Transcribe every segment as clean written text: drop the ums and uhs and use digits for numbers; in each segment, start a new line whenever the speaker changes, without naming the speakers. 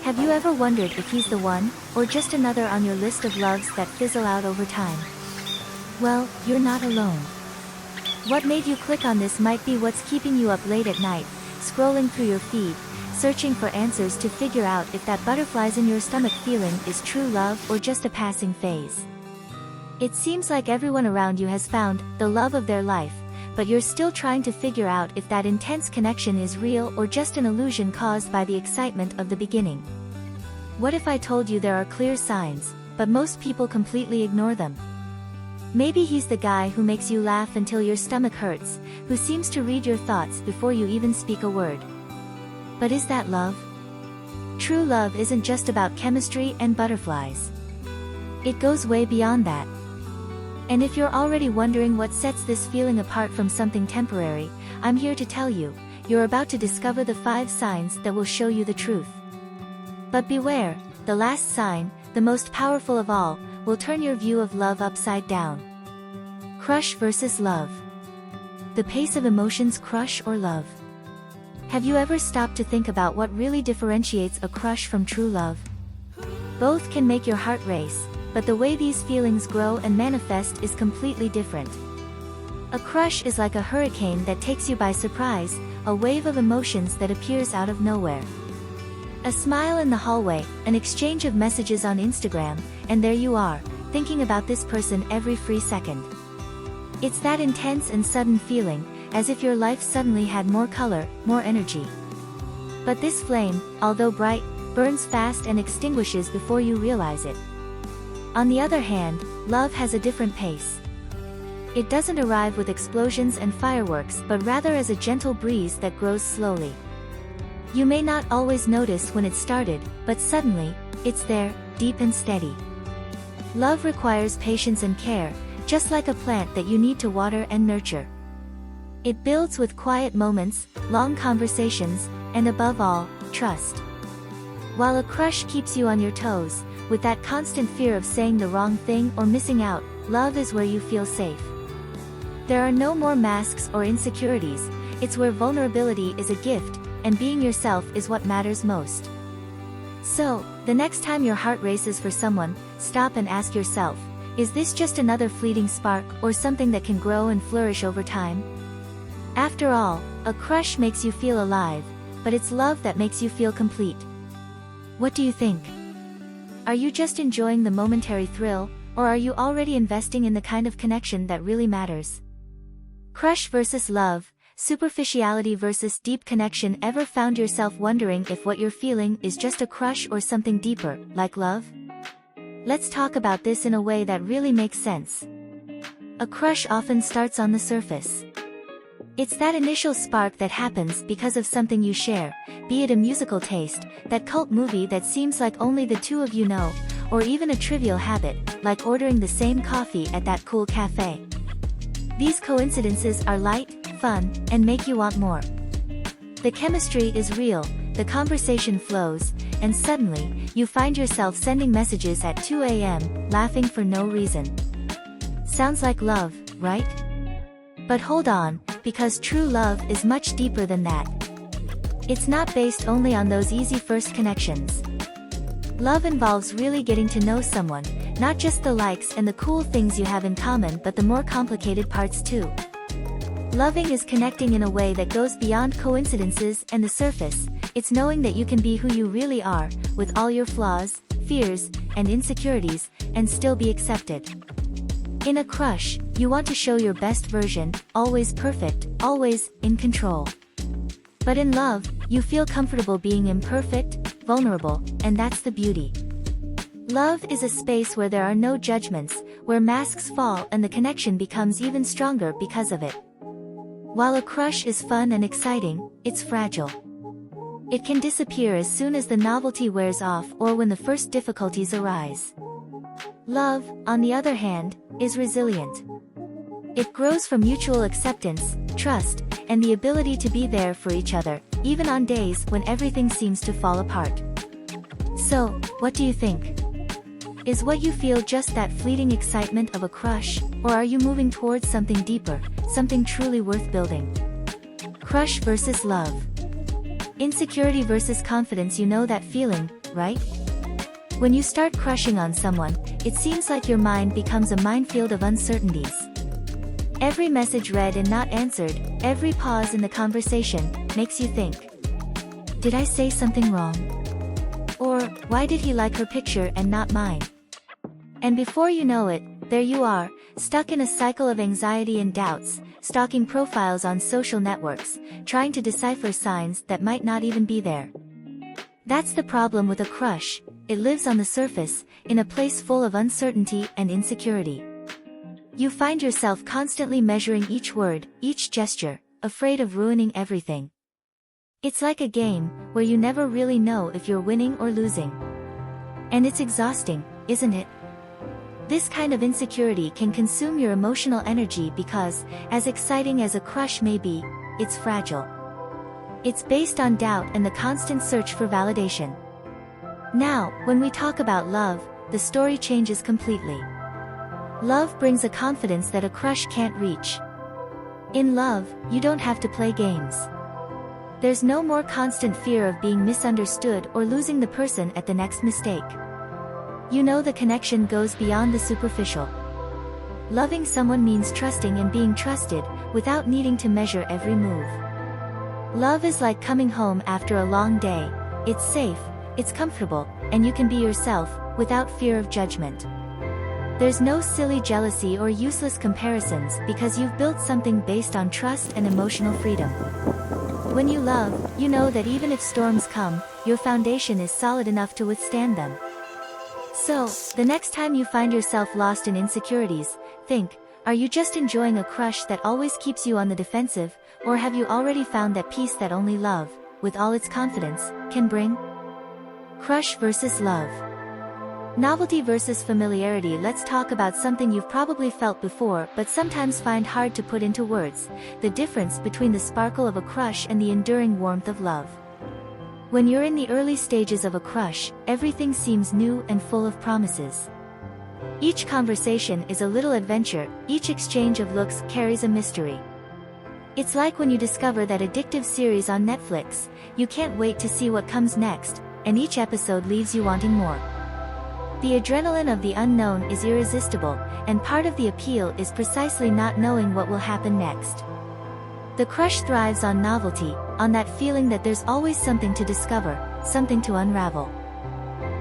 Have you ever wondered if he's the one, or just another on your list of loves that fizzle out over time? Well, you're not alone. What made you click on this might be what's keeping you up late at night, scrolling through your feed, searching for answers to figure out if that butterflies in your stomach feeling is true love or just a passing phase. It seems like everyone around you has found the love of their life, but you're still trying to figure out if that intense connection is real or just an illusion caused by the excitement of the beginning. What if I told you there are clear signs, but most people completely ignore them? Maybe he's the guy who makes you laugh until your stomach hurts, who seems to read your thoughts before you even speak a word. But is that love? True love isn't just about chemistry and butterflies. It goes way beyond that. And if you're already wondering what sets this feeling apart from something temporary, I'm here to tell you, you're about to discover the 5 signs that will show you the truth. But beware, the last sign, the most powerful of all, will turn your view of love upside down. Crush versus love. The pace of emotions, crush or love. Have you ever stopped to think about what really differentiates a crush from true love? Both can make your heart race, but the way these feelings grow and manifest is completely different. A crush is like a hurricane that takes you by surprise, a wave of emotions that appears out of nowhere. A smile in the hallway, an exchange of messages on Instagram, and there you are, thinking about this person every free second. It's that intense and sudden feeling, as if your life suddenly had more color, more energy. But this flame, although bright, burns fast and extinguishes before you realize it. On the other hand, love has a different pace. It doesn't arrive with explosions and fireworks but rather as a gentle breeze that grows slowly. You may not always notice when it started, but suddenly, it's there, deep and steady. Love requires patience and care, just like a plant that you need to water and nurture. It builds with quiet moments, long conversations, and above all, trust. While a crush keeps you on your toes, with that constant fear of saying the wrong thing or missing out, love is where you feel safe. There are no more masks or insecurities, it's where vulnerability is a gift, and being yourself is what matters most. So, the next time your heart races for someone, stop and ask yourself, is this just another fleeting spark or something that can grow and flourish over time? After all, a crush makes you feel alive, but it's love that makes you feel complete. What do you think? Are you just enjoying the momentary thrill, or are you already investing in the kind of connection that really matters? Crush versus love, superficiality versus deep connection. Ever found yourself wondering if what you're feeling is just a crush or something deeper, like love? Let's talk about this in a way that really makes sense. A crush often starts on the surface. It's that initial spark that happens because of something you share, be it a musical taste, that cult movie that seems like only the two of you know, or even a trivial habit, like ordering the same coffee at that cool cafe. These coincidences are light, fun, and make you want more. The chemistry is real, the conversation flows, and suddenly, you find yourself sending messages at 2 a.m., laughing for no reason. Sounds like love, right? But hold on, because true love is much deeper than that. It's not based only on those easy first connections. Love involves really getting to know someone, not just the likes and the cool things you have in common but the more complicated parts too. Loving is connecting in a way that goes beyond coincidences and the surface. It's knowing that you can be who you really are, with all your flaws, fears, and insecurities, and still be accepted. In a crush, you want to show your best version, always perfect, always in control. But in love, you feel comfortable being imperfect, vulnerable, and that's the beauty. Love is a space where there are no judgments, where masks fall and the connection becomes even stronger because of it. While a crush is fun and exciting, it's fragile. It can disappear as soon as the novelty wears off or when the first difficulties arise. Love, on the other hand, is resilient. It grows from mutual acceptance, trust, and the ability to be there for each other, even on days when everything seems to fall apart. So, what do you think? Is what you feel just that fleeting excitement of a crush, or are you moving towards something deeper, something truly worth building? Crush versus love. Insecurity versus confidence. You know that feeling, right? When you start crushing on someone, it seems like your mind becomes a minefield of uncertainties. Every message read and not answered, every pause in the conversation, makes you think. Did I say something wrong? Or, why did he like her picture and not mine? And before you know it, there you are, stuck in a cycle of anxiety and doubts, stalking profiles on social networks, trying to decipher signs that might not even be there. That's the problem with a crush, it lives on the surface, in a place full of uncertainty and insecurity. You find yourself constantly measuring each word, each gesture, afraid of ruining everything. It's like a game, where you never really know if you're winning or losing. And it's exhausting, isn't it? This kind of insecurity can consume your emotional energy because, as exciting as a crush may be, it's fragile. It's based on doubt and the constant search for validation. Now, when we talk about love, the story changes completely. Love brings a confidence that a crush can't reach. In love, you don't have to play games. There's no more constant fear of being misunderstood or losing the person at the next mistake. You know the connection goes beyond the superficial. Loving someone means trusting and being trusted, without needing to measure every move. Love is like coming home after a long day. It's safe, it's comfortable, and you can be yourself, without fear of judgment. There's no silly jealousy or useless comparisons because you've built something based on trust and emotional freedom. When you love, you know that even if storms come, your foundation is solid enough to withstand them. So, the next time you find yourself lost in insecurities, think, are you just enjoying a crush that always keeps you on the defensive, or have you already found that peace that only love, with all its confidence, can bring? Crush versus love. Novelty versus familiarity. Let's talk about something you've probably felt before but sometimes find hard to put into words, the difference between the sparkle of a crush and the enduring warmth of love. When you're in the early stages of a crush, everything seems new and full of promises. Each conversation is a little adventure, each exchange of looks carries a mystery. It's like when you discover that addictive series on Netflix, you can't wait to see what comes next, and each episode leaves you wanting more. The adrenaline of the unknown is irresistible, and part of the appeal is precisely not knowing what will happen next. The crush thrives on novelty, on that feeling that there's always something to discover, something to unravel.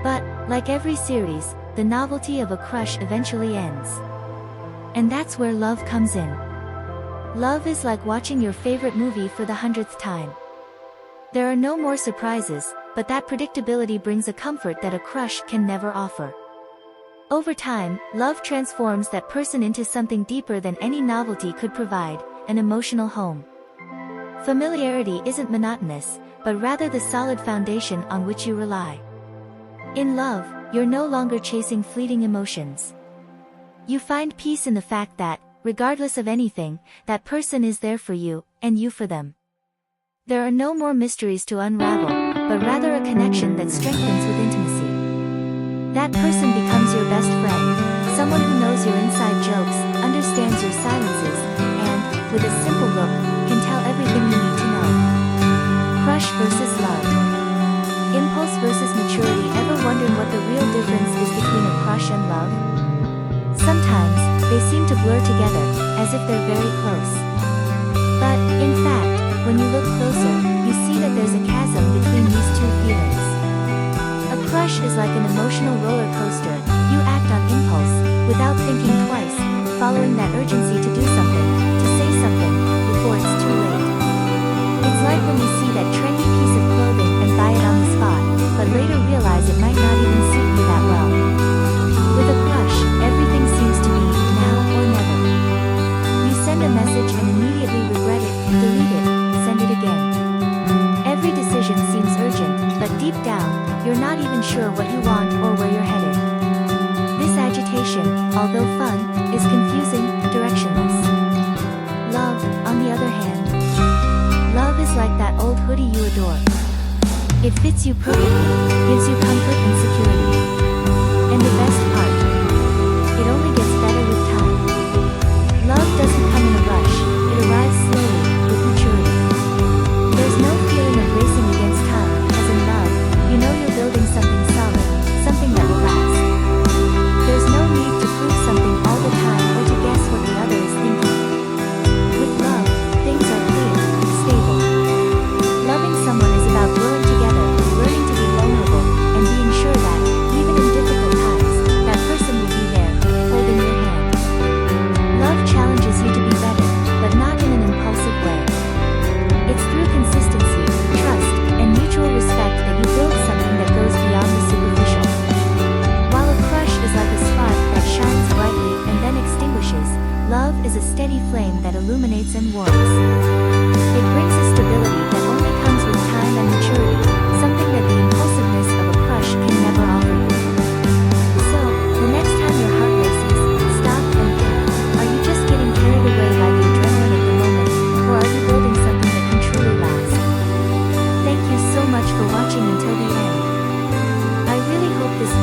But, like every series, the novelty of a crush eventually ends. And that's where love comes in. Love is like watching your favorite movie for the 100th time. There are no more surprises, but that predictability brings a comfort that a crush can never offer. Over time, love transforms that person into something deeper than any novelty could provide, an emotional home. Familiarity isn't monotonous, but rather the solid foundation on which you rely. In love, you're no longer chasing fleeting emotions. You find peace in the fact that, regardless of anything, that person is there for you, and you for them. There are no more mysteries to unravel, but rather a connection that strengthens with intimacy. That person becomes your best friend, someone who knows your inside jokes, understands your silences, and, with a simple look, can tell everything you need to know. Crush versus love. Impulse versus maturity. Ever wondered what the real difference is between a crush and love? Sometimes, they seem to blur together, as if they're very close. But, in fact, when you look closer, you see that there's a chasm between these two feelings. A crush is like an emotional roller coaster. You act on impulse, without thinking twice, following that urgency to do something, to say something, before it's too late. It's like when you see that trendy piece of clothing and buy it on the spot, but later realize it might not even suit you that well. With a crush, everything seems to be now or never. You send a message and immediately regret it, delete it, send it again. Every decision seems urgent, but deep down, you're not even sure what you want or where you're headed. This agitation, although fun, is confusing, directionless. Love, on the other hand. Love is like that old hoodie you adore. It fits you perfectly, gives you comfort and security. And the best part, it only gets better with time. Love doesn't come in a rush, it arrives slowly, with maturity. There's no feeling of racing against time, because in love, you know you're building something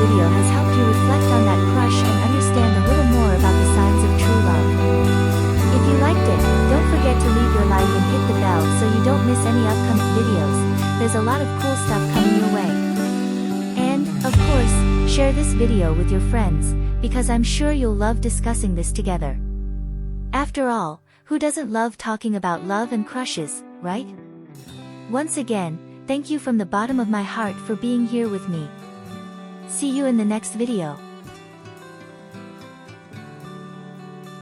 video has helped you reflect on that crush and understand a little more about the signs of true love. If you liked it, don't forget to leave your like and hit the bell so you don't miss any upcoming videos. There's a lot of cool stuff coming your way. And, of course, share this video with your friends, because I'm sure you'll love discussing this together. After all, who doesn't love talking about love and crushes, right? Once again, thank you from the bottom of my heart for being here with me. See you in the next video.